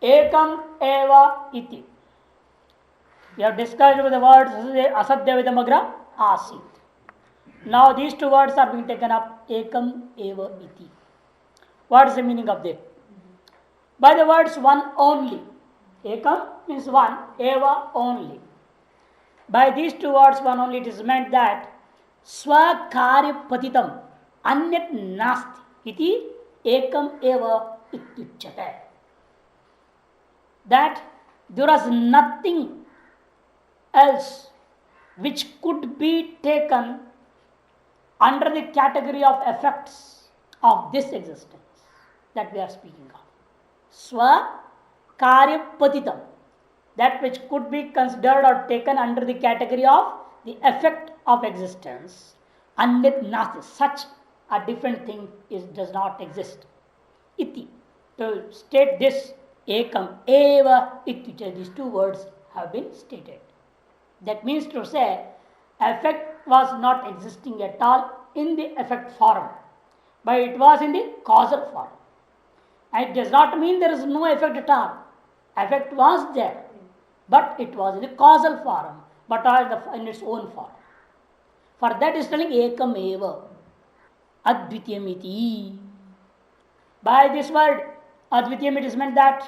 ekam eva iti. We have discussed with the words asadya vidamagra asit. Now these two words are being taken up, ekam eva iti. What is the meaning of this? By the words one only. Ekam means one, eva only. By these two words one only, it is meant that swakarya patitam anyat nasti iti ekam eva ityuchyate. That there was nothing else which could be taken under the category of effects of this existence that we are speaking of. Swa karya patitam, that which could be considered or taken under the category of the effect of existence. Anyat nasti, such a different thing does not exist. Iti, to state this, ekam eva iti, these two words have been stated. That means to say, effect was not existing at all in the effect form, but it was in the causal form. And it does not mean there is no effect at all. Effect was there, but it was in the causal form, but in its own form. For that is telling ekam eva advitiyam iti. By this word advitiyam, it is meant that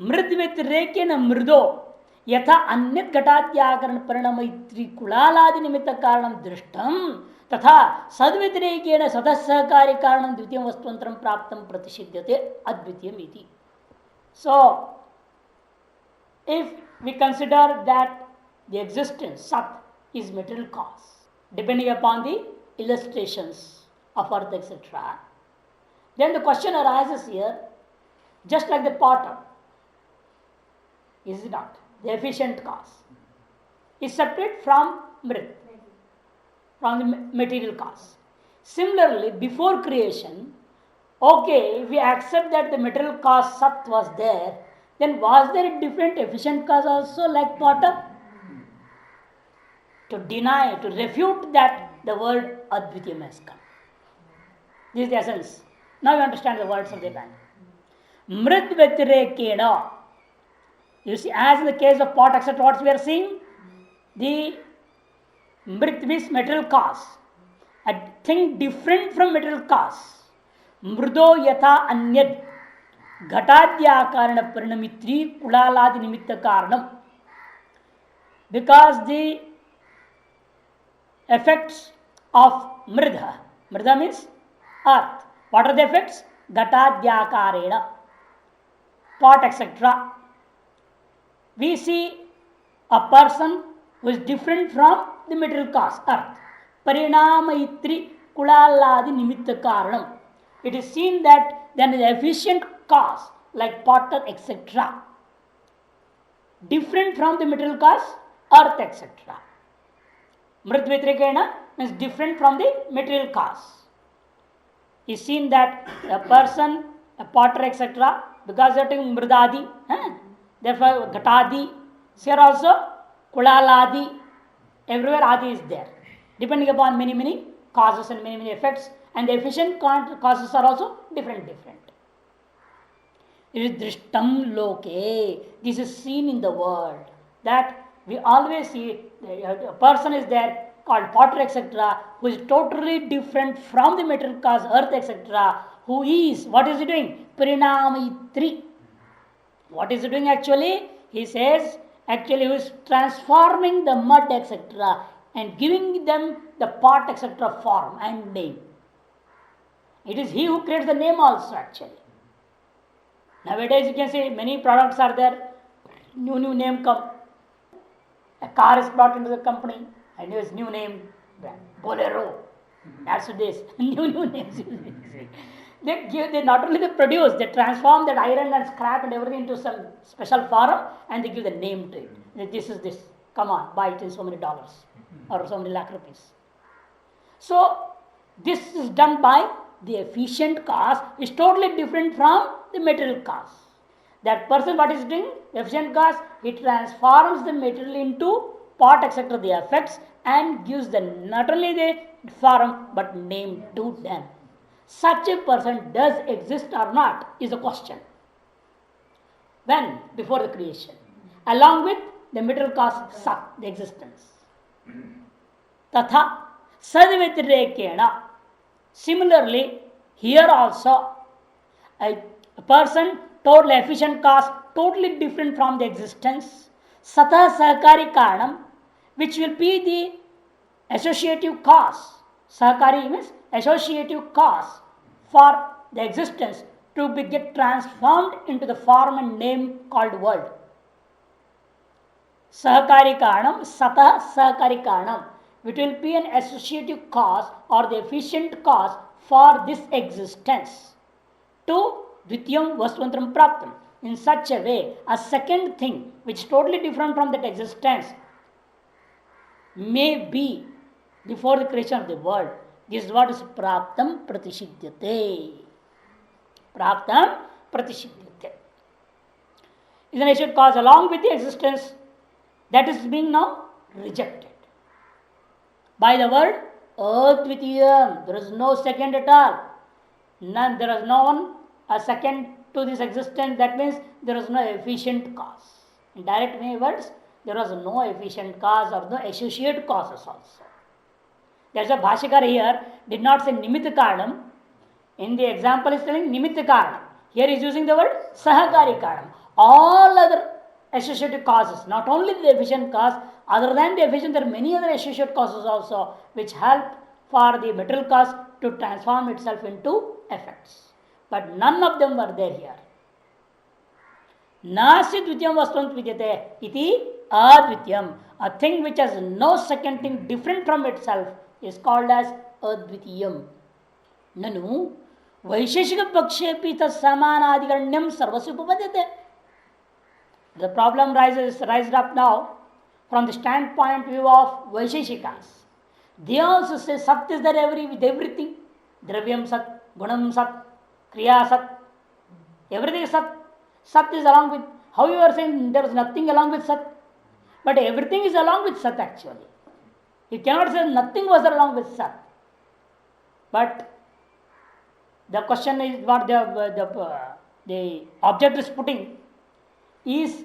मृद्व्यतिरेकेन मृदो यथा अन्य घटाद्याकरण परिणमैत्री कुलालादि निमित्त कारण दृष्टम तथा सद्व्यतिरेकेन सदसहकार्य कारण द्वितीय वस्तुअंतरम प्राप्त प्रतिषिध्यते अद्वितीयम इति. So if we consider that the existence sat is material cause, depending upon the illustrations of earth etc., then the question arises here, just like the potter, is it not? The efficient cause is separate from mrit, from the material cause. Similarly, before creation, okay, if we accept that the material cause sat was there, then was there a different efficient cause also like potter? To deny, to refute that, the word advitiyam has come. This is the essence. Now you understand the words of the band. Mrit vyatirekena. You see, as in the case of pot, etc., what we are seeing, the mrit means material cause, a thing different from material cause. Mrudo yatha anyad ghatadya karana parinamitri kulaladi nimitta karanam. Because the effects of mridha, mridha means earth. What are the effects? Ghatadya karena, pot, etc. We see a person who is different from the material cause, earth. Parinamayitri kulaladi nimitta karanam. It is seen that there is an efficient cause like potter, etc., different from the material cause, earth, etc. Mrit vyatirekena means different from the material cause. It is seen that a person, a potter, etc., because they are taking mridadi, therefore ghatadi, here also kulaladi, everywhere adi is there, depending upon many causes and many effects, and the efficient causes are also different. It is drishtam loke. This is seen in the world, that we always see a person is there called potter, etc., who is totally different from the material cause, earth, etc., who is, what is he doing? Parinamayitri. What is he doing actually? He says, actually he is transforming the mud, etc., and giving them the pot, etc., form and name. It is he who creates the name also actually. Nowadays you can see many products are there, new name come. A car is brought into the company and its new name, Bolero. That's this. New names. They not only they produce, they transform that iron and scrap and everything into some special form and they give the name to it. This is this. Come on, buy it in so many dollars or so many lakh rupees. So this is done by the efficient cause, is totally different from the material cause. That person, what is doing? Efficient cause, he transforms the material into pot, etc., the effects, and gives the not only the form but name to them. Such a person does exist or not is the question. When? Before the creation. Along with the material cause Sat, the existence. Tatha Sadvitirekena. Similarly, here also, a person, total efficient cause, totally different from the existence. Satha Sahakari Karanam, which will be the associative cause. Sahakari means associative cause for the existence to be get transformed into the form and name called world. Sahakari Karanam, Satah Sahakari Karanam, which will be an associative cause or the efficient cause for this existence to Dvitiyam Vastuvantram Praptam. In such a way, a second thing which is totally different from that existence may be before the creation of the world. This is what is Praptam Pratishidyate. Praptam Pratishidyate. Is an associated cause along with the existence that is being now rejected by the word Advitiyam. There is no second at all. None, there is no one a second to this existence. That means there is no efficient cause. In direct words, there was no efficient cause or no associate causes also. That's why Bhashikar here did not say Nimitta Karanam. In the example, is telling Nimitta Karanam. Here he is using the word Sahakari Karanam. All other associated causes, not only the efficient cause, other than the efficient, there are many other associated causes also which help for the material cause to transform itself into effects. But none of them were there here. Nasi dvityam vastuvant vidyate iti advityam. A thing which has no second thing different from itself is called as advityam. Nanu vaisheshika pakshepi tas samanadikaranyam sarvasya upapadyate. The problem rises up now from the standpoint view of Vaisheshikas. They also say Sat is there with everything. Dravyam Sat, Gunam Sat, Kriya Sat. Everything is Sat. Sat is along with. How you are saying there is nothing along with Sat? But everything is along with Sat actually. You cannot say nothing was along with Sat. But the question is what the object is putting is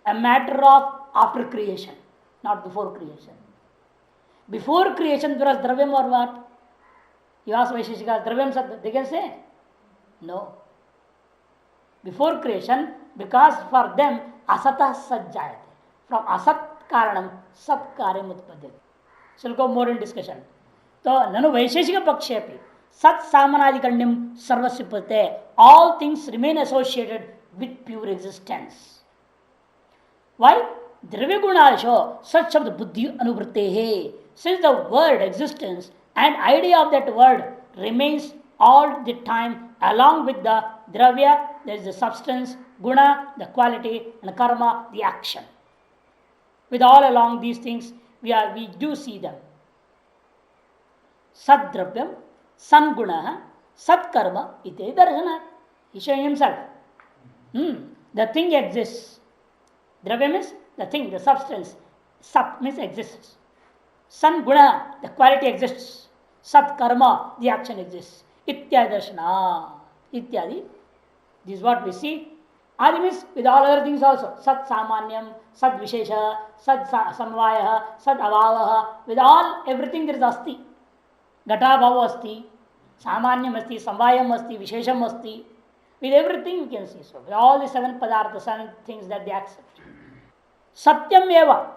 a matter of after creation, not before creation. Before creation, there was Dravyam or what? You ask Vaisheshika, Dravyam Sat, they can say? No. Before creation, because for them, Asatah Sajjayate. From Asat Karanam, Sat Karyam Utpadyate. So we'll go more in discussion. So, Nanu Vaisheshika Pakshepi, Sat Samanadikanyam Sarvasipate, all things remain associated with pure existence. Why? Dravya Gunasho, such of the Buddhi Anuvritte. Since the word existence and idea of that word remains all the time along with the Dravya, there is the substance, Guna, the quality, and Karma, the action. With all along these things, we do see them. Sad Dravyam, San Guna, Sat Karma, ite Darshana. He showing himself. The thing exists. Dravya means the thing, the substance. Sat means exists. San Guna, the quality exists. Sat Karma, the action exists. Ityadi Darshana. Ityadi. This is what we see. Adi means with all other things also. Sat Samanyam, Sat Vishesha, Sat Samvaya, Sat Avavaha. With all, everything there is Asti. Gata Bhava Asti. Samanyam Asti, Samvayam Asti, Vishesham Asti. With everything you can see. So, with all the 7 padartha, 7 things that they accept. Satyam eva.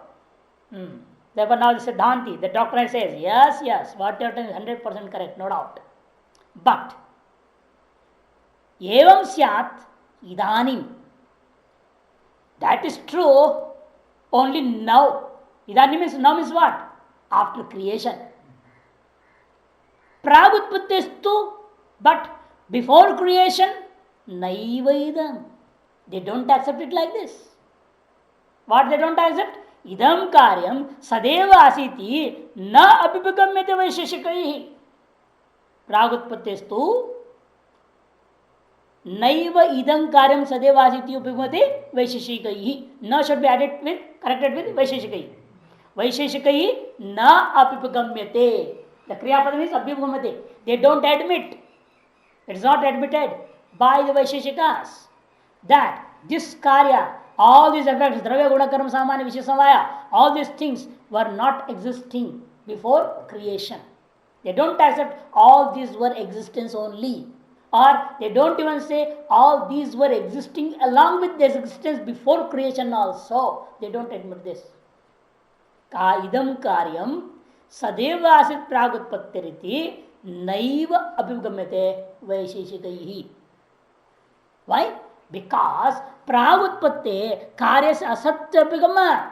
Therefore, now the Siddhanti, the doctrine says, yes, what you are telling is 100% correct, no doubt. But, evam syat idanim. That is true only now. Idanim means now means what? After creation. Pragutpattestu, but before creation, naivaidam. They don't accept it like this. What they don't accept? Idam karyam sadeva asiti na apipagamyate vaisheshikaihi. Pragutpattestu naiva idam karyam sadeva asiti apipagamyate vaisheshikaihi. Na should be corrected with vaisheshikaihi. Vaisheshikaihi na apipagamyate. The kriyapadam is abhipagamyate. They don't admit. It is not admitted by the Vaisheshikas. that this karya, all these effects, dravya, guna, karma, samanya, visheshamaya, all these things were not existing before creation. They don't accept all these were existence only. Or they don't even say all these were existing along with their existence before creation also. They don't admit this. Ka idam karyam सदैव आसित प्रागुत्पत्तिरिति नैव अभिगम्यते वैशेषिकैः. Why? Because प्रागुत्पत्ति कार्य से असत्य अभिगमन.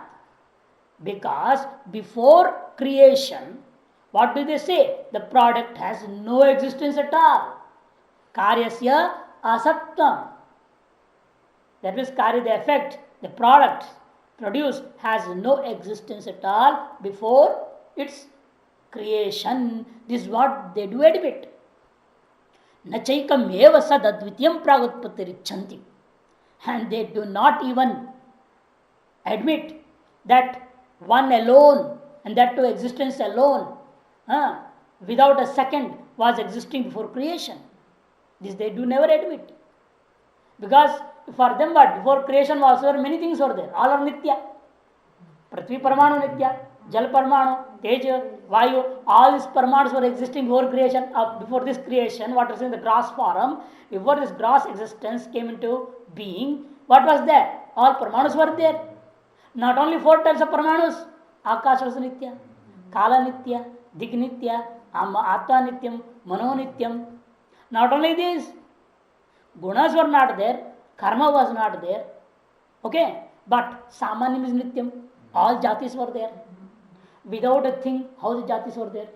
Because before creation, what do they say? The product has no existence at all. Karyasya asattam. That means karya, the effect, the product produced has no existence at all before its creation. This is what they do admit. Nachaikam eva sad advityam pragutpattirichanti. And they do not even admit that one alone, and that to existence alone, without a second, was existing before creation. This they do never admit. Because for them what? Before creation also many things were there. All are nitya. Prithvi Parmanu nitya. Jal Parmanu, Teja, Vayu, all these Parmanus were existing before creation. Before this creation, what was in the gross form, before this gross existence came into being, what was there? All Parmanus were there. Not only 4 types of Parmanus, Akash was Nitya, Kala Nitya, Dik Nitya, Atma Nityam, Mano Nityam. Not only this, Gunas were not there, Karma was not there, okay, but Samanyam is Nityam, all Jatis were there. Without a thing, how the Jatis were there?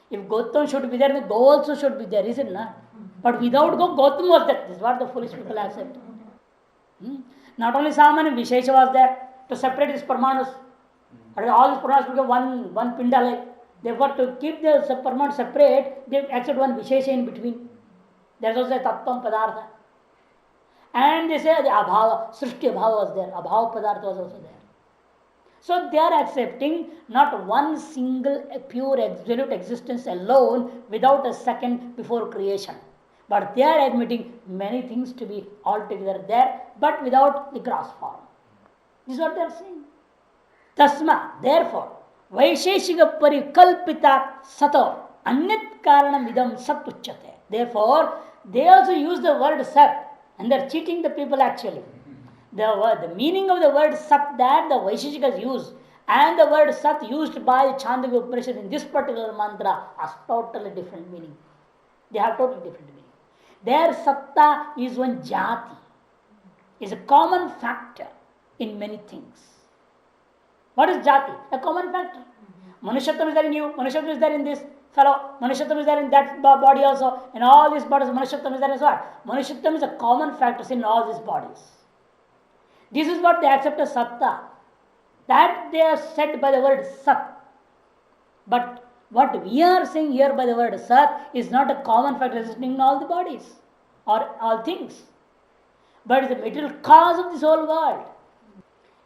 If Gautam should be there, then Go also should be there, is it not? But without Go, Gautam was there. This is what the foolish people accept. Not only Samanyam, Vishesha was there to separate his Parmanus. All these Parmanus became one Pindalai. Therefore, to keep the Parmanus separate, they accept one Vishesha in between. There is also a Tattvam Padartha. And they say the Abhava, Srishti Abhava was there. Abhava Padartha was also there. So they are accepting not one single pure absolute existence alone without a second before creation. But they are admitting many things to be altogether there, but without the gross form. This is what they are saying. Tasma, therefore, Vaisheshika Parikalpita Sato Anyat Karanam Idam Sat Uchyate. Therefore, they also use the word Sat, and they are cheating the people actually. The meaning of the word Sat that the Vaisheshikas use and the word Sat used by Chandogya Upanishad in this particular mantra has totally different meaning. They have totally different meaning. Their Satta is one Jati, is a common factor in many things. What is Jati? A common factor. Manushyatvam is there in you, Manushyatvam is there in this fellow, Manushyatvam is there in that body also, in all these bodies, Manushyatvam is there as what? Manushyatvam is a common factor in all these bodies. This is what they accept as Satta. That they are said by the word Sat. But what we are saying here by the word Sat is not a common factor existing in all the bodies or all things. But it's the material cause of this whole world.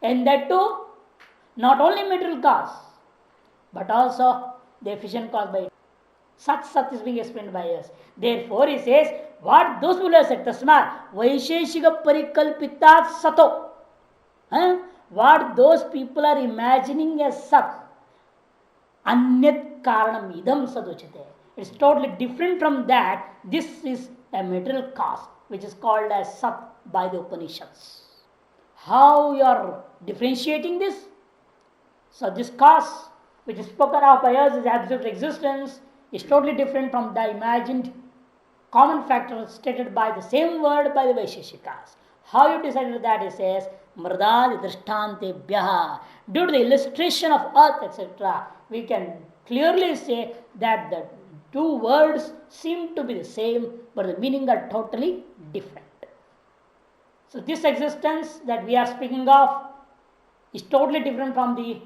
And that too, not only material cause, but also the efficient cause by it. Sat is being explained by us. Therefore, he says, what those people have said, Tasmat, Vaisheshika Parikalpitat Sato. What those people are imagining as Sat, Anyat Karanam Idam Saduchate. It's totally different from that. This is a material cause, which is called as Sat by the Upanishads. How you are differentiating this? So this cause, which is spoken of by us as absolute existence, is totally different from the imagined common factor stated by the same word by the Vaisheshikas. How you decided that? He says, Mridadi Drishtantebhyaha. Due to the illustration of earth, etc., we can clearly say that the two words seem to be the same, but the meaning are totally different. So this existence that we are speaking of is totally different from the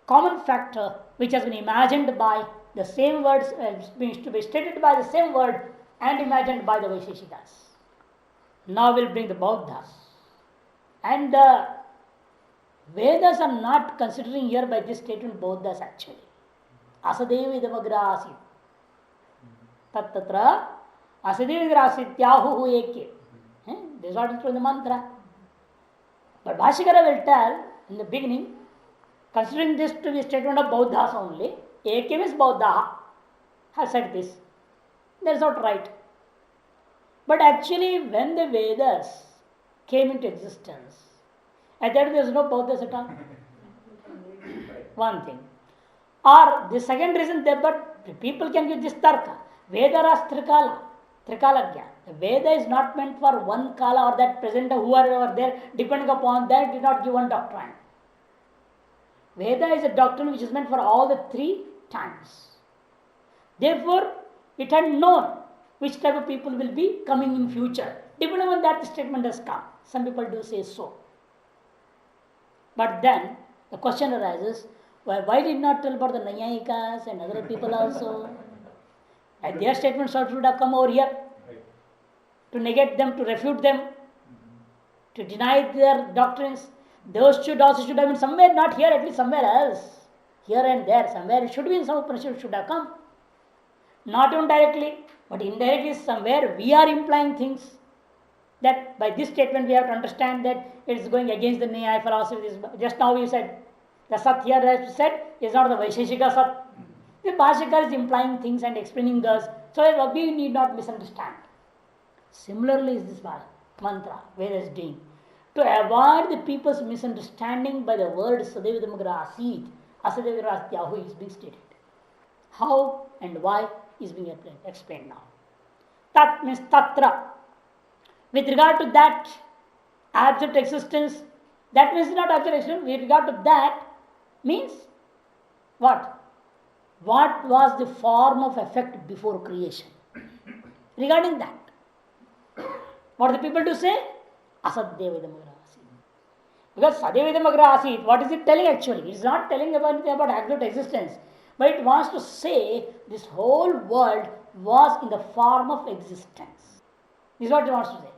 common factor which has been imagined by the same words, to be stated by the same word and imagined by the Vaisheshikas. Now we'll bring the Bauddhas. And the Vedas are not considering here by this statement Bauddhas actually. Asadeva idamagra asit. Tat tatra Asadeva idamagra asit tyahu eke. This is what is from the mantra. But Bhashikara will tell in the beginning, considering this to be a statement of Bauddhas only, Eke means Bauddha has said this. That's not right. But actually, when the Vedas came into existence, at that there is no Bauddhas at all. One thing. Or the second reason, but people can give this tarka. Vedaras Trikala, Trikalagya. The Veda is not meant for one kala or that presenter, whoever there, depending upon that, did not give one doctrine. Veda is a doctrine which is meant for all the 3 times. Therefore, it had known which type of people will be coming in future. Depending on that, the statement has come. Some people do say so. But then the question arises, why did not tell about the Nayayikas and other people also? And their statements should have come over here to negate them, to refute them, to deny their doctrines. Those should also should have been somewhere, not here, at least somewhere else. Here and there, somewhere it should be in some Upanishad should have come. Not even directly, but indirectly somewhere we are implying things. That by this statement we have to understand that it is going against the Nyaya philosophy. Just now we said the Sat here as said is not the Vaisheshika Sat. The Bhashikar is implying things and explaining us, so we need not misunderstand. Similarly is this mantra Veda is doing. To avoid the people's misunderstanding by the word Sadevidamagra Asit, Asadevirastyahu is being stated. How and why is being explained now. Tat means Tatra. With regard to that absolute existence, that means not absolute existence, with regard to that means what? What was the form of effect before creation? Regarding that, what the people do say? Asaddevidamagra Asit. Because Sadevidamagra Asit, what is it telling actually? It is not telling about absolute existence, but it wants to say this whole world was in the form of existence. This is what it wants to say.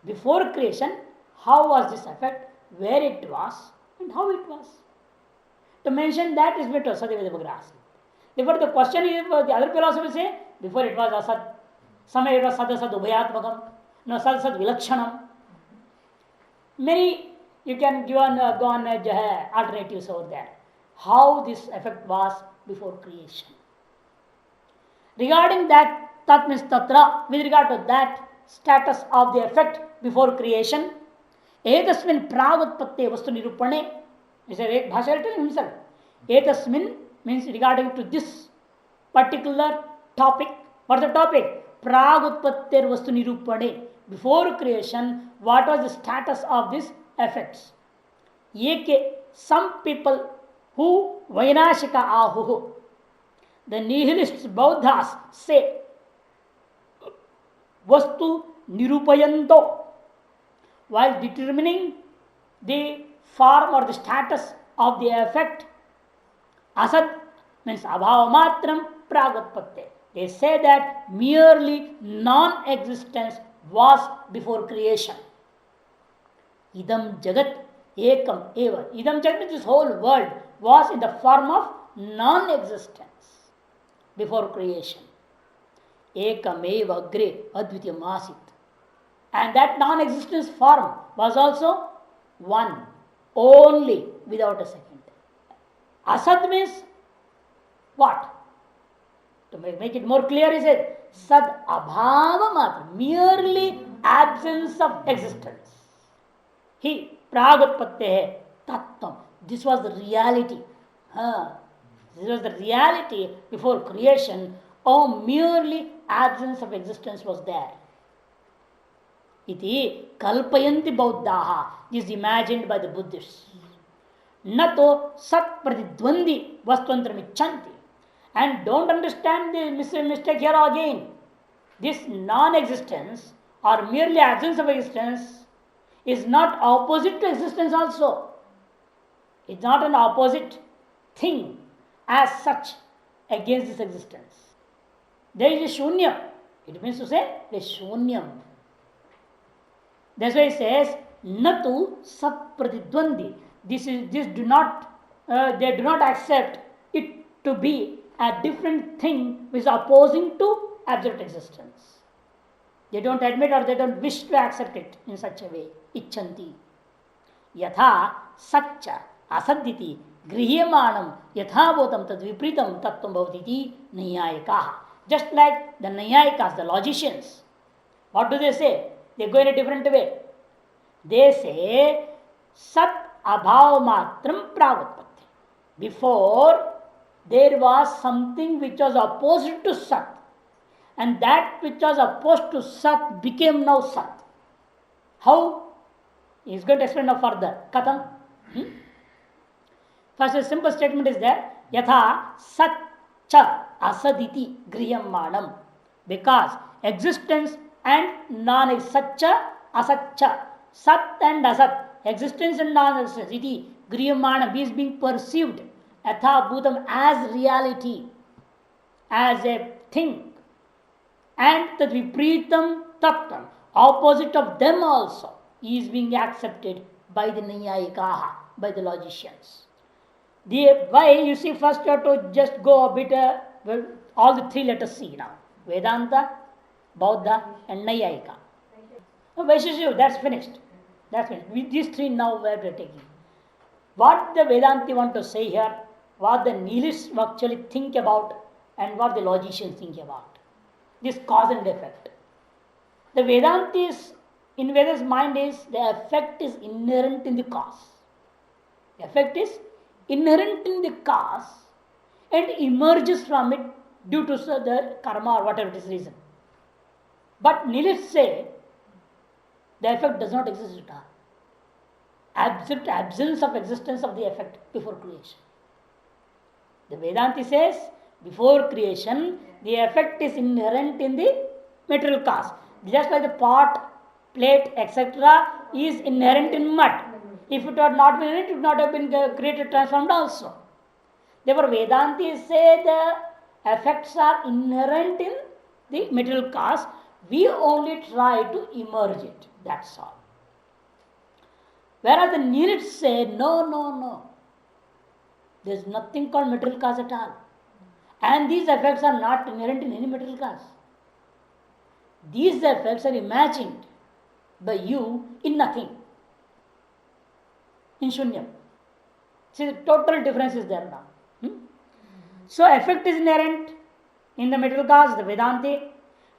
Before creation, how was this effect, where it was, and how it was. To mention that is better, Sadevidamagra Asit. Therefore, the question is, the other philosophers say, before it was Asad, somewhere it was Sadasad Ubhayatmakam, no Sadasad Vilakshanam. Many, you can go on alternatives over there. How this effect was before creation. Regarding that, Tat means Tatra, with regard to that status of the effect before creation, Etasmin Pravatpatte Vastu Nirupane, is a Bhasha telling himself. Etasmin means regarding to this particular topic. What is the topic? Pragutpatter Vastu Nirupane. Before creation, what was the status of these effects? Yeke, some people who Vainashika Ahuhu, the nihilists, Bauddhas say, Vastu Nirupayanto, while determining the form or the status of the effect, Asat means Abhavamatram Pragatpatte. They say that merely non-existence was before creation. Idam Jagat Ekam Eva. Idam Jagat means this whole world was in the form of non-existence before creation. Ekam Eva Agre Advityam Asit. And that non-existence form was also one, only, without a second. Asad means what? To make it more clear, he said, Sad Abhava Matra, merely absence of existence. He, Pragatpatte Tattvam. This was the reality. This was the reality before creation. Oh, merely absence of existence was there. Iti kalpayanti Bauddhaha. This is imagined by the Buddhists. Nato sat pradidvandi vastantram ichanti. And don't understand the mistake here again. This non-existence or merely absence of existence is not opposite to existence also. It's not an opposite thing as such against this existence. There is a shunya. It means to say the shunyam. That's why it says natu sat pradidvandi. This do not they do not accept it to be a different thing which is opposing to absolute existence. They don't admit or they don't wish to accept it in such a way. Icchanti. Yatha satcha asaditi griyamanam yathabhotam tad vipritam tattvam bhavati nayayikaha. Just like the nayayikas, the logicians. What do they say? They go in a different way. They say sat abhav matram pravutpatti. Before there was something which was opposite to sat. And that which was opposed to sat became now sat. How? He is going to explain now further. Katham. First, a simple statement is there. Yatha satcha asaditi griyamanam. Because existence and non-satcha asatcha. Sat and asat. Existence and non-existence. Iti griyamanam is being perceived. Yatha bhutam as reality. As a thing. And the vipritam tattvam, opposite of them also, is being accepted by the Nayayikaha, by the logicians. Why? You see, first you have to just go a bit, all the three let us see now. Vedanta, Bauddha and Nayayika. Vaisheshika, that's finished. That's finished. With these three now we are taking. What the Vedanti want to say here, what the nihilists actually think about and what the logicians think about. This cause and effect. The Vedantis, in Veda's mind is, the effect is inherent in the cause. The effect is inherent in the cause and emerges from it due to the karma or whatever it is reason. But nihilists say, the effect does not exist at all. Absolute absence of existence of the effect before creation. The Vedanti says, before creation, the effect is inherent in the material cause. Just like the pot, plate, etc. is inherent in mud. If it had not been in it, it would not have been created, transformed also. Therefore, Vedantis say the effects are inherent in the material cause. We only try to emerge it. That's all. Whereas the nihilists say, no. There is nothing called material cause at all. And these effects are not inherent in any material cause. These effects are imagined by you in nothing, in shunyam. See, the total difference is there now. So, effect is inherent in the material cause, the Vedanti,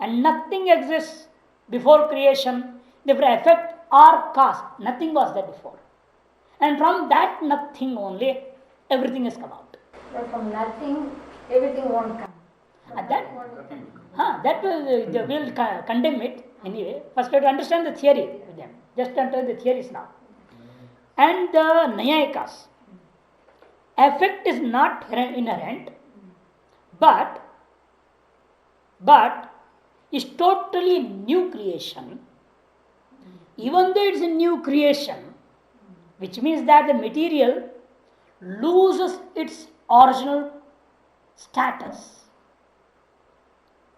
and nothing exists before creation. Therefore, effect or cause, nothing was there before. And from that nothing only, everything has come out. But from nothing, everything won't come. That will condemn it anyway. First, we have to understand the theory with them. Just understand the theories now. And the Nayayikas, effect is not inherent, but is totally new creation. Even though it's a new creation, which means that the material loses its original status.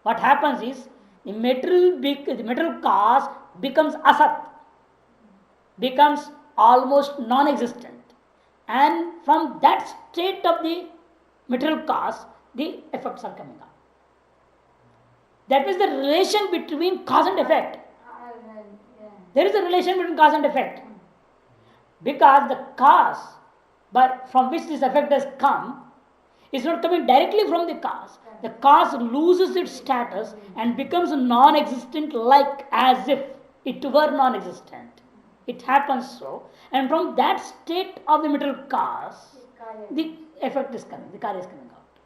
What happens is the material cause becomes asat, becomes almost non-existent, and from that state of the material cause, the effects are coming up. That is the relation between cause and effect. There is a relation between cause and effect, because the cause, but from which this effect has come, is not coming directly from the cause. The cause loses its status and becomes non-existent, like as if it were non-existent. It happens so, and from that state of the material cause, the effect is coming, the karya is coming out.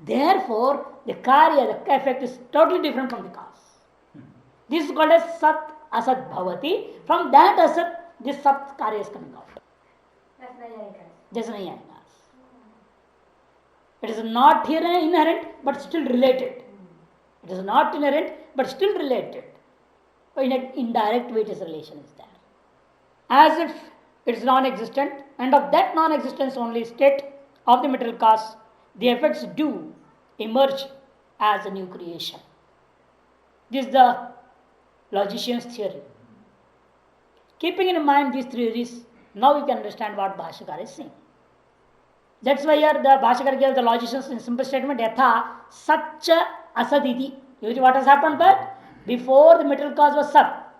Therefore, the karya, the effect is totally different from the cause. This is called as sat asat bhavati. From that asat, this sat karya is coming out. That's Nayayikas. It is not here inherent, but still related. It is not inherent, but still related. In an indirect way, its relation is there. As if it is non-existent, and of that non-existence only state of the material cause, the effects do emerge as a new creation. This is the logician's theory. Keeping in mind these theories, now we can understand what Bhashyakara is saying. That's why here the Bhashyakara gave the logicians in simple statement, yatha satcha asaditi. What has happened? But Before the material cause was Sat.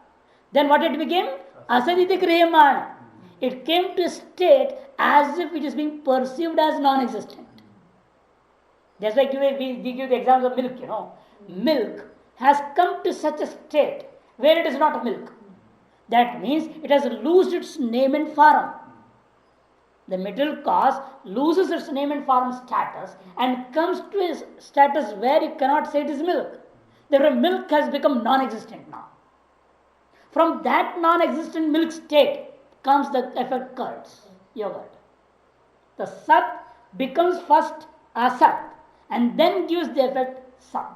Then what it became? Asaditi Kriyamana. It came to a state as if it is being perceived as non-existent. That's why we give the example of milk, Milk has come to such a state where it is not milk. That means it has lost its name and form. The material cause loses its name and form status and comes to a status where you cannot say it is milk. Therefore, milk has become non-existent now. From that non-existent milk state comes the effect curds, yogurt. The Sat becomes first Asat and then gives the effect Sat.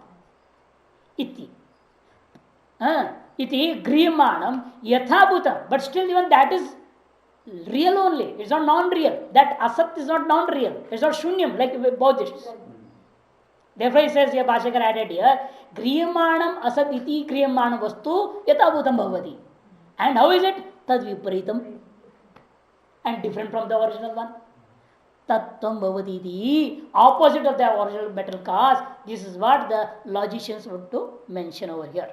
Iti. Iti Griyamanam Yathabhutam. But still even that is real only. It's not non-real. That Asat is not non-real. It's not Shunyam like Buddhists. Therefore he says here, Bhashakar added here, Griyamanam Asat iti Griyamanam Vastu Yathabhutam Bhavati. And how is it? Tad Viparitam. And different from the original one. Tattvam Bhavati iti. Opposite of the original metal cause. This is what the logicians want to mention over here.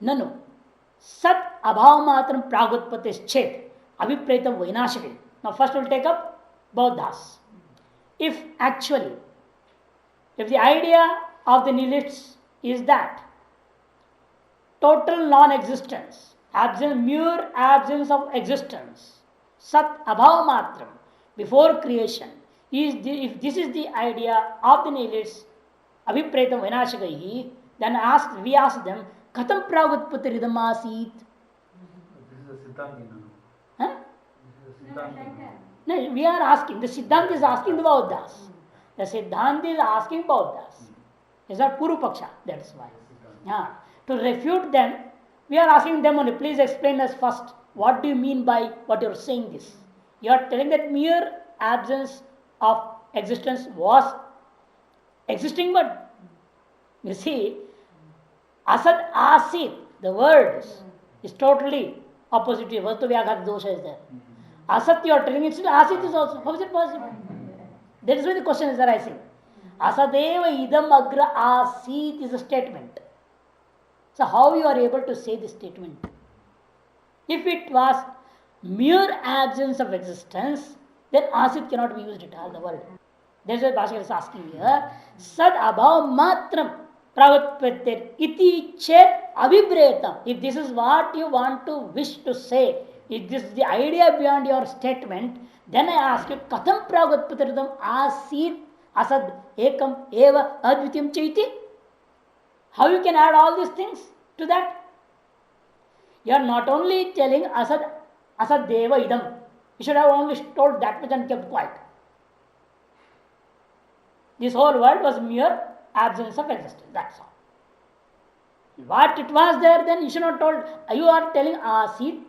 Nanu. Sat abhav matram pragutpatis chet abhipretam vainashikam. Now first we'll take up Bauddhas. If the idea of the nihilists is that total non-existence, mere absence of existence, Sat abhav matram, before creation, if this is the idea of the nihilists, abhipretam vainashikaihi, then we ask them, Katam pragutpatiridam asit? This is a Siddhanti. Huh? This is a Siddhanti. No, we are asking, the Siddhanta is asking the Bauddhas. The Siddhanta is asking Bauddhas. It's not Puru Paksha, that's why. To refute them, we are asking them only, please explain us first, what do you mean by what you are saying this? You are telling that mere absence of existence was existing, but you see, Asad Asit, the word is totally opposite. Vastu Vyaghat dosha is there. Asat you are telling it, Asit is also. How is it possible? That is why the question is arising. Asadeva idam agra asit is a statement. So how you are able to say this statement? If it was mere absence of existence, then asit cannot be used at all the word. That's why Bhashakar is asking here. Sad abhav matram pravatpatir iti chet abhibretam. If this is what you want to wish to say, if this is the idea beyond your statement, then I ask you, katham pravatpatiridam asit asad ekam eva advityam chaiti? How you can add all these things to that? You are not only telling asad deva idam. You should have only told that much and kept quiet. This whole world was mere absence of existence. That's all. What it was there, then you should not told. You are telling asit.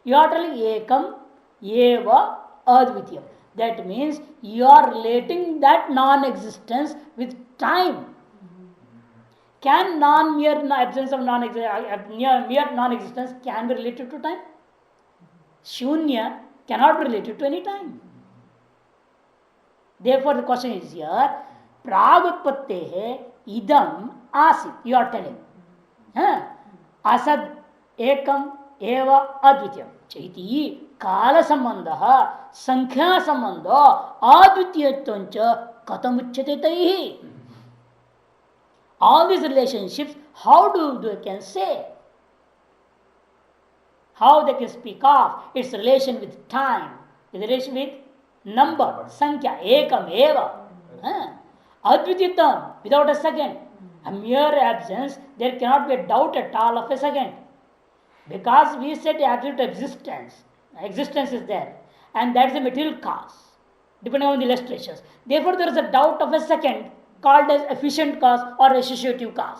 You are telling ekam eva advityam. That means you are relating that non-existence with time. Can mere absence of mere non-existence can be related to time? Shunya cannot be related to any time. Therefore, the question is here: Pragutpattehe idam asit. You are telling, asad ekam eva advityam. Chaiti kala sambandha sankhya sambandha advityatvancha katamuchyate taihi. All these relationships, how do they can say? How they can speak of its relation with time, its relation with number, sankhya, ekam, eva. Advityatam, without a second. A mere absence, there cannot be a doubt at all of a second. Because we said absolute existence. Existence is there. And that is the material cause, depending on the illustrations. Therefore, there is a doubt of a second called as efficient cause or associative cause.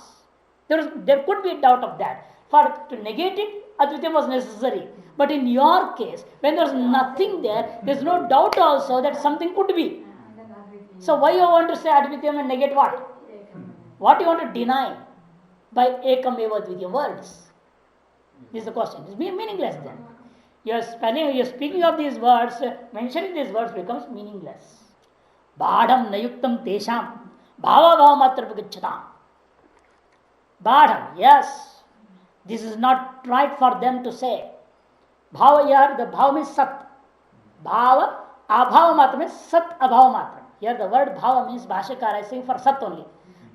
There could be a doubt of that. To negate it, Advityam was necessary. But in your case, when there is nothing there, there is no doubt also that something could be. So why you want to say Advityam and negate what? What you want to deny by Ekam Eva Advityam words? This is the question. It's meaningless then. You are speaking of these words, mentioning these words becomes meaningless. Bhadam nayuktam tesham bhava bhava matra vigacchatam. Badham, yes. This is not right for them to say. Bhava here, the bhava means sat. Bhava, abhava matra means sat abhava matra. Here the word bhava means Bhashyakara is saying for sat only.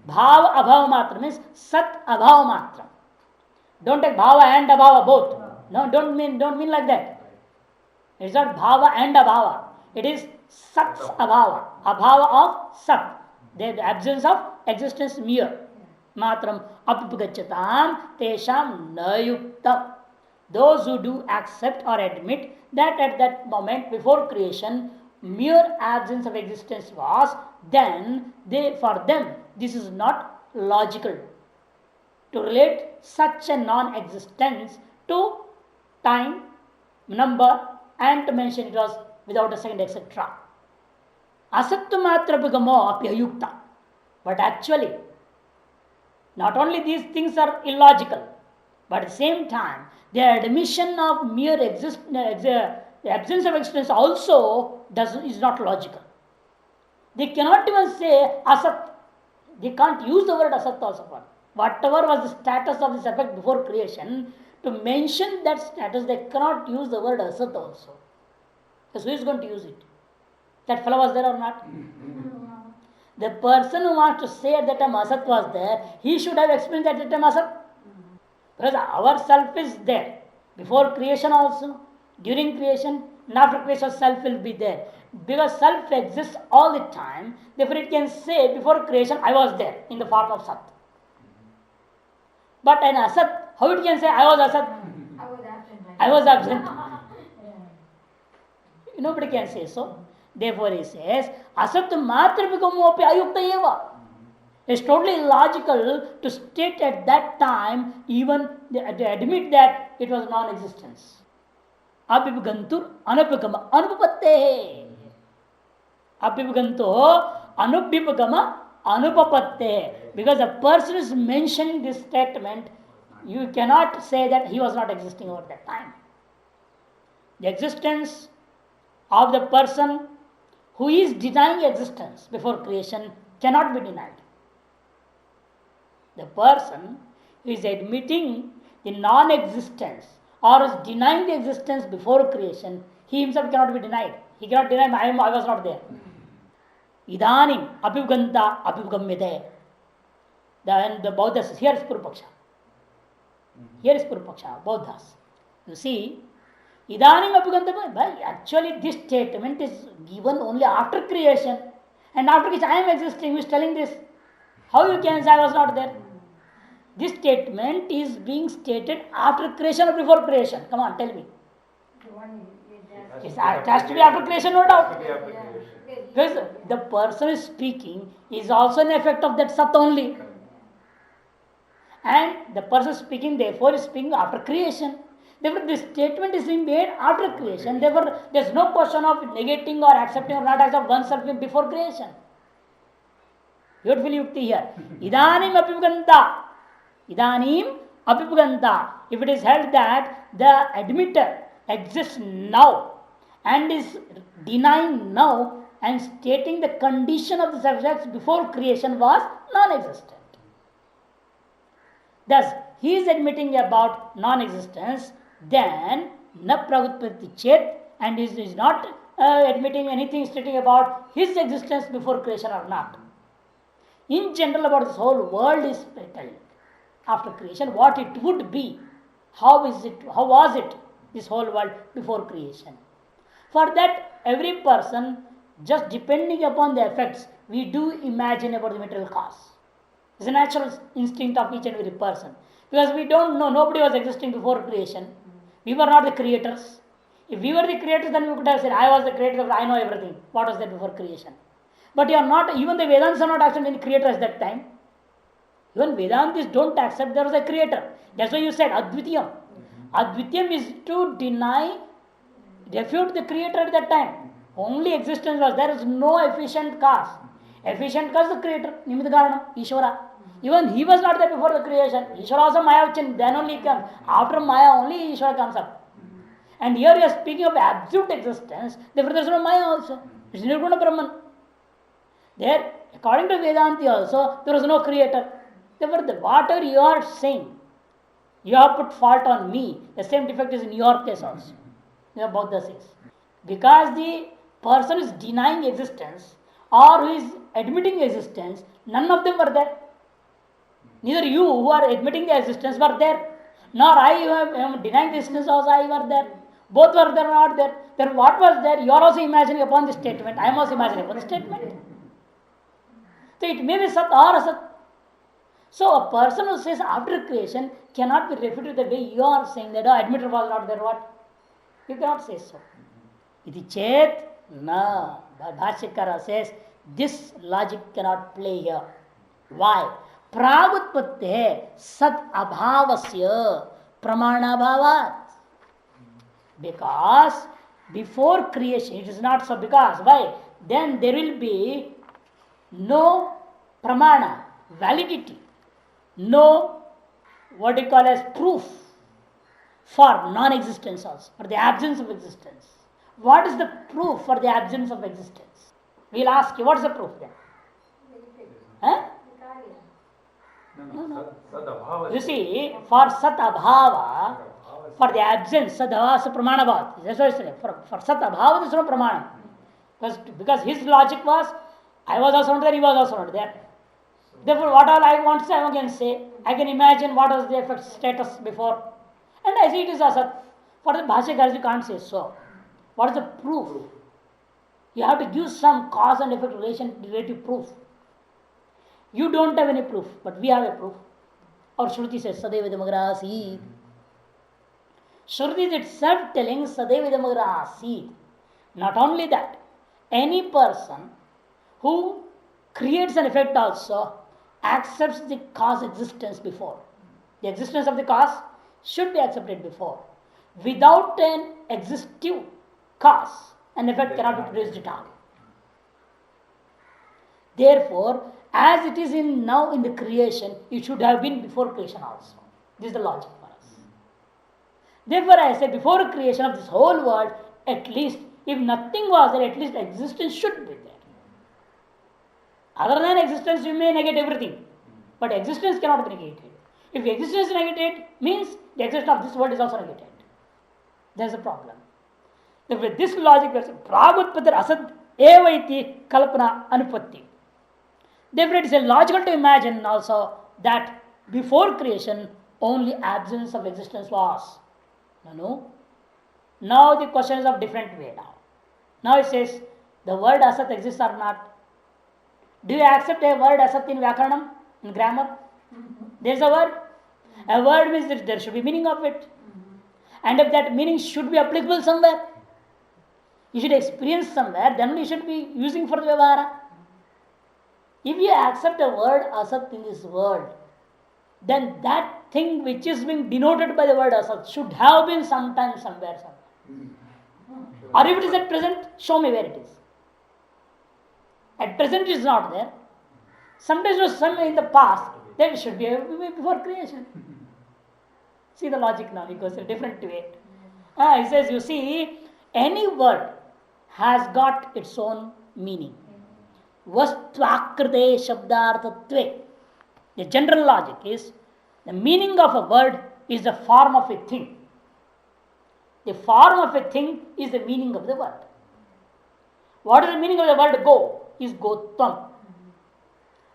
Bhava abhava matra means sat abhava matra. Don't take bhava and abhava both. No, don't mean like that. It's not bhava and abhava. It is sat abhava. Abhava of sat. The absence of existence mere. Matram apipagachatam tesham na yuktam. Those who do accept or admit that at that moment before creation mere absence of existence was, then for them this is not logical to relate such a non-existence to time, number, and to mention it was without a second, etc. Asattu matra bhagamo apyayukta. But actually, not only these things are illogical, but at the same time, the admission of mere the absence of existence also is not logical. They cannot even say asat. They can't use the word asat also for whatever was the status of this effect before creation. To mention that status, they cannot use the word asat also. Because who is going to use it? That fellow was there or not? The person who wants to say at that time asat was there, he should have explained that at that time asat. Because our self is there. Before creation also, during creation, and after creation, self will be there. Because self exists all the time, therefore it can say before creation I was there in the form of sat. But an asat, how it can say I was asat? I was absent. I was absent. Nobody can say so. Therefore he says, asat matra bhagamopi ayukta eva. It's totally illogical to state at that time, even to admit that it was non-existence. Abhibgantur anubhagama anupapatte. Abhibganto anubhagama anupapatte. Because a person is mentioning this statement, you cannot say that he was not existing over that time. The existence of the person who is denying existence before creation cannot be denied. The person who is admitting the non-existence or is denying the existence before creation, he himself cannot be denied. He cannot deny I was not there. Idanim abhivganta abhivgamyate. The Bauddhas, here is Purupaksha. Here is Purupaksha, Bauddhas. You see, Idanim abhivganta, actually this statement is given only after creation. And after which I am existing, who is telling this? How you can say I was not there? This statement is being stated after creation or before creation? Come on, tell me. It has to be after creation, no doubt. Because the person is speaking is also an effect of that sat only. And the person speaking, therefore, is speaking after creation. Therefore, this statement is being made after creation. Therefore, there is no question of negating or accepting or not accepting oneself before creation. Beautiful yukti here. Idanim apivganta. Idanim apivganta. If it is held that the admitter exists now and is denying now and stating the condition of the subjects before creation was non-existent. Thus, he is admitting about non-existence, then na pragutpati chet, and is not admitting anything stating about his existence before creation or not. In general, about this whole world is telling after creation what it would be, how was it, this whole world before creation. For that, every person, just depending upon the effects, we do imagine about the material cause. It's a natural instinct of each and every person. Because we don't know, nobody was existing before creation. We were not the creators. If we were the creators, then we could have said, I was the creator, I know everything. What was that before creation? But you are not, even the Vedants are not accepting any creator at that time. Even Vedantis don't accept there was a creator. That's why you said Advitiyam. Advitiyam is to deny, refute the creator at that time. Only existence was, there is no efficient cause. Efficient cause the creator, Nimitta Karanam, Ishvara. Even he was not there before the creation. Ishvara also Maya, then only comes. After Maya only Ishvara comes up. And here you are speaking of absolute existence, therefore there is no Maya also. It is Nirguna Brahman. There, according to Vedanti also, there was no creator. Therefore, whatever you are saying, you have put fault on me. The same defect is in your case also. You have both the things. Because the person is denying existence or who is admitting existence, none of them were there. Neither you who are admitting the existence were there, nor I who am denying the existence also I were there. Both were there, not there. Then what was there? You are also imagining upon the statement. I am also imagining upon the statement. So it may be Sat or Asat. So a person who says after creation cannot be refuted the way you are saying that admitter was not there. What? You cannot say so. Iti chet na. Bhashyakara says this logic cannot play here. Why? Pragutpatte sat abhavasya pramanabhavat. Because before creation it is not so. Because why? Then there will be no pramana, validity, no what you call as proof for non-existence also, for the absence of existence. What is the proof for the absence of existence? We'll ask you, what is the proof then? Huh? No. You see, for sat abhava, for the absence, sadhava is pramana bhavat. That's what I said. For sat abhava, there is no pramana. Because his logic was, I was also not there, he was also not there. Therefore, what all I want to say, I can say. I can imagine what was the effect status before. And I see it is asat. For the Bhashyakars, you can't say so. What is the proof? You have to give some cause and effect relative proof. You don't have any proof, but we have a proof. Our Shruti says, Sadeva Idamagra Asit. Shruti is itself telling Sadeva Idamagra Asit. Not only that, any person who creates an effect also accepts the cause existence before. The existence of the cause should be accepted before. Without an existing cause, an effect cannot be produced at all. Therefore, as it is now in the creation, it should have been before creation also. This is the logic for us. Therefore, I say before creation of this whole world, at least, if nothing was there, at least existence should be there. Other than existence, you may negate everything. But existence cannot be negated. If existence is negated, means the existence of this world is also negated. There is a problem. With this logic, pragutpatir asat evaiti kalpana anupatti. Therefore, it is logical to imagine also that before creation, only absence of existence was. No. Now the question is of different way now. Now it says, the word asat exists or not? Do you accept a word asat in Vyakaranam, in grammar? There is a word. A word means that there should be meaning of it. And if that meaning should be applicable somewhere, you should experience somewhere, then you should be using for the Vyavahara. If you accept a word asat in this world, then that thing which is being denoted by the word asat should have been sometime, somewhere. Or if it is at present, show me where it is. At present it is not there. Sometimes it was somewhere in the past, then it should be before creation. See the logic now, it goes a different way. He says, you see, any word has got its own meaning. Vastvakrite shabdartatve. The general logic is, the meaning of a word is the form of a thing. The form of a thing is the meaning of the word. What is the meaning of the word go? Is Gottam.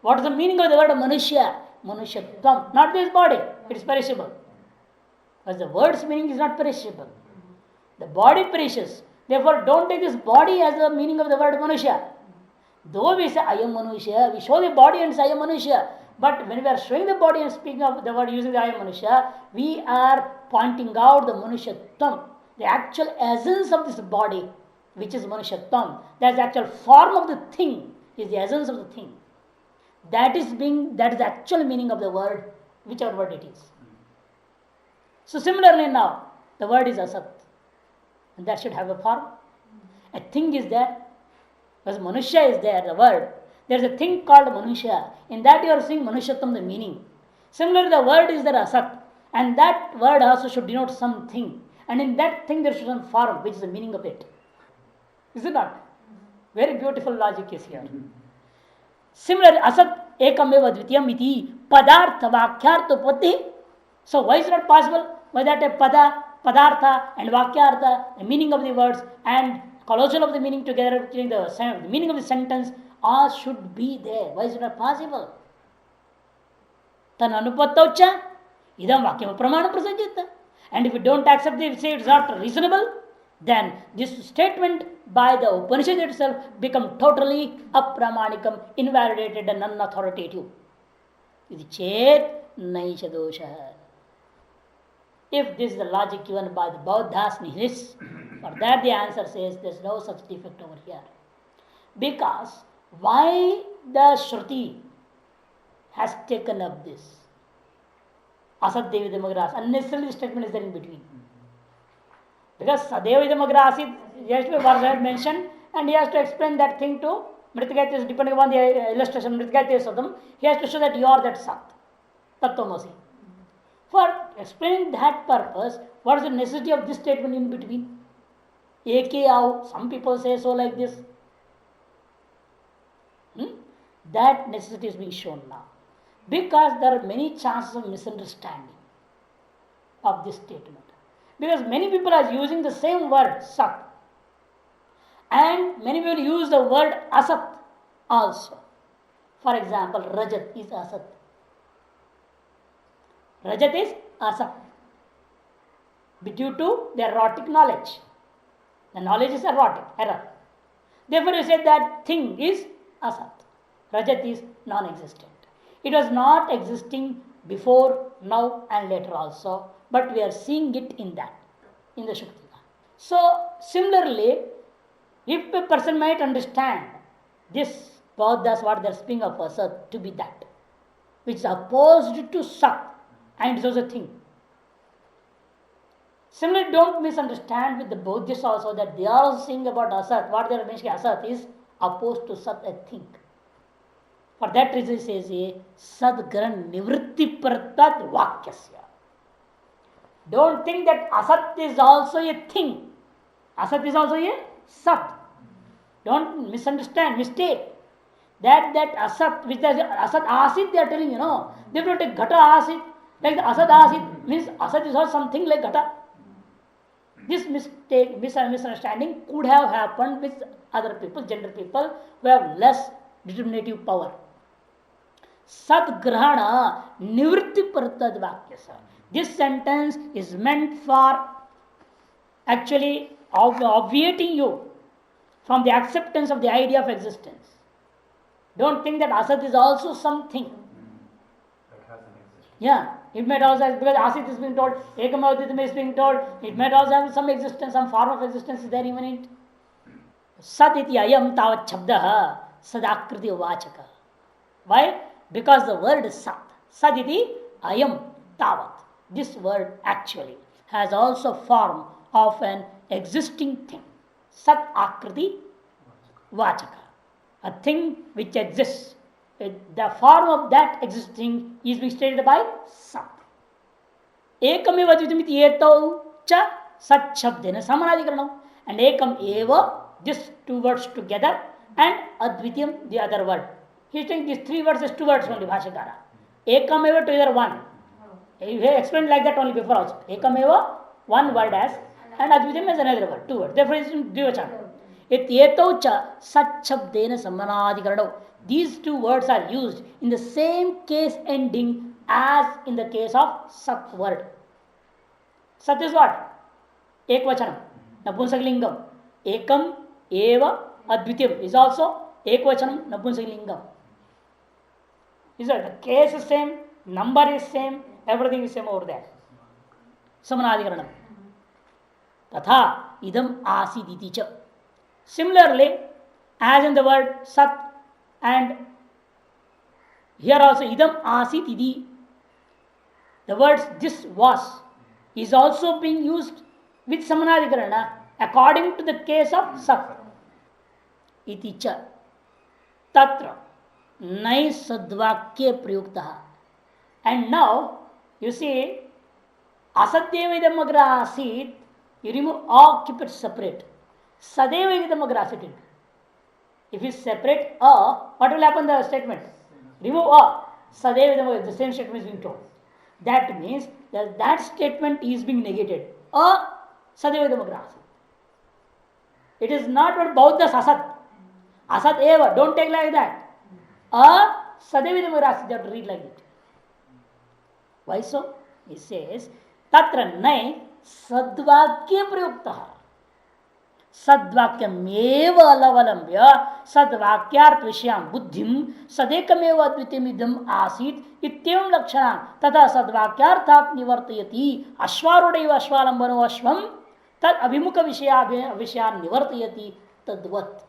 What is the meaning of the word Manushya? Manushyattvam. Not this body, it is perishable. Because the word's meaning is not perishable. The body perishes. Therefore, don't take this body as the meaning of the word Manushya. Though we say I am Manushya, we show the body and say I am Manushya. But when we are showing the body and speaking of the word using the I am Manushya, we are pointing out the Manushyattvam, the actual essence of this body, which is Manushyattvam. That's the actual form of the thing, is the essence of the thing. That is the actual meaning of the word, whichever word it is. So similarly now, the word is asat. And that should have a form. A thing is there. Because Manushya is there, the word. There is a thing called Manushya. In that you are seeing Manushyattvam, the meaning. Similarly, the word is there asat. And that word also should denote something. And in that thing there should be some form, which is the meaning of it. Is it not? Very beautiful logic is here. Similarly, asat ekamev advitiyam iti padartha vakyartha. So why is it not possible? Why that a padartha and vakyartha, the meaning of the words and colloquial of the meaning together, the meaning of the sentence, all should be there. Why is it not possible? Tan anupattaucha idam vakyam pramana prasajyata. And if you don't accept it, say it's not reasonable, then this statement by the Upanishad itself become totally apramanikam, invalidated and unauthoritative. Iti chet naisha dosha. If this is the logic given by the Bauddhas nihilists, for that the answer says there is no such defect over here. Because why the Shruti has taken up this? Asad Devi Demagra, unnecessarily statement is there in between. Because Sadeva Demagra Asid, he has to be verse mentioned and he has to explain that thing to Mritikaitis, depending upon the illustration, Mritikaitis Sadam, he has to show that you are that Sat, Tattvamasi. For explaining that purpose, what is the necessity of this statement in between? Eke au, some people say so like this. That necessity is being shown now. Because there are many chances of misunderstanding of this statement. Because many people are using the same word, Sat. And many people use the word Asat also. For example, Rajat is Asat. Rajat is Asat. Due to the erotic knowledge. The knowledge is erotic, error. Therefore, you say that thing is Asat. Rajat is non-existent. It was not existing before, now and later also, but we are seeing it in that, in the Shukti. So, similarly, if a person might understand this Bauddhas, what they are speaking of Asat, to be that, which is opposed to Sat, and it was a thing. Similarly, don't misunderstand with the Buddhists also that they are also saying about Asat, what they are mentioning Asat is opposed to Sat, a thing. For that reason, it says a sadgran nivritti pratat vakyasya. Don't think that Asat is also a thing. Asat is also a Sat. Don't misunderstand, mistake. That Asat, which is Asat Asit, they are telling, they don't take Ghata Asit. Like the Asat Asit means Asat is also something like Ghata. This mistake, misunderstanding could have happened with other people, general people who have less determinative power. Sadgrahana nivritti pratat vakyasa. This sentence is meant for actually obviating you from the acceptance of the idea of existence. Don't think that Asat is also something. That has an existence. Yeah, it might also have, because Asit is being told, Ekamavaditam is being told, it might also have some existence, some form of existence is there even in it. Sat iti ayam tavat chabdaha sadakriti vachaka. Why? Because the word is Sat. Sat iti ayam tavat. This word actually has also form of an existing thing. Sat akriti vachaka. A thing which exists. The form of that existing is being stated by Sat. Ekam eva advitam iti etau cha Sat shabdena samanadikaranam. And ekam eva, these two words together, and advityam, the other word. He is saying these three words is two words only, Bhashakara. Ekam eva together one. He explained like that only before also. Ekam eva, one word as, and advityam is another word, two words. Therefore it is in Dvivachana. Etau cha Sat shabdena samanadikaranam. These two words are used in the same case ending as in the case of Sat word. Sat is what? Ekvachanam. Napunsaklingam. Ekam eva advityam is also Ekvachanam Napunsaklingam. Is that the case is same, number is same, everything is same over there. Samanadikaranam. Tatha idam asid iti cha. Similarly, as in the word Sat, and here also idam asit iti, the words this was is also being used with samanadikarana according to the case of Sat. Iti cha tatra nai sadvakya prayukta. And now you see asadeva idamagra asit, you remove all, keep it separate. Sadeva idamagra asit. If you separate what will happen in the statement? remove a, sadeva idam, the same statement is being told. That means that statement is being negated. A, sadeva idam agra asit. It is not what Bauddha asat. Asat eva, don't take like that. A, sadeva idam agra asit, you have to read like that. Why so? He says, tatra nai sadvakya prayukta. सद्वाक्यमेव अलवलंब्य सद्वाक्यार्थ विषयां बुद्धिम सदेकमेव अद्वितीयमिदम आसीत इत्येवं लक्षणा तथा सद्वाक्यार्थात् निवर्तयति अश्वारूढ़ैव अश्वालंबनो अश्वम तद अभिमुख विषयान् निवर्तयति तद्वत्.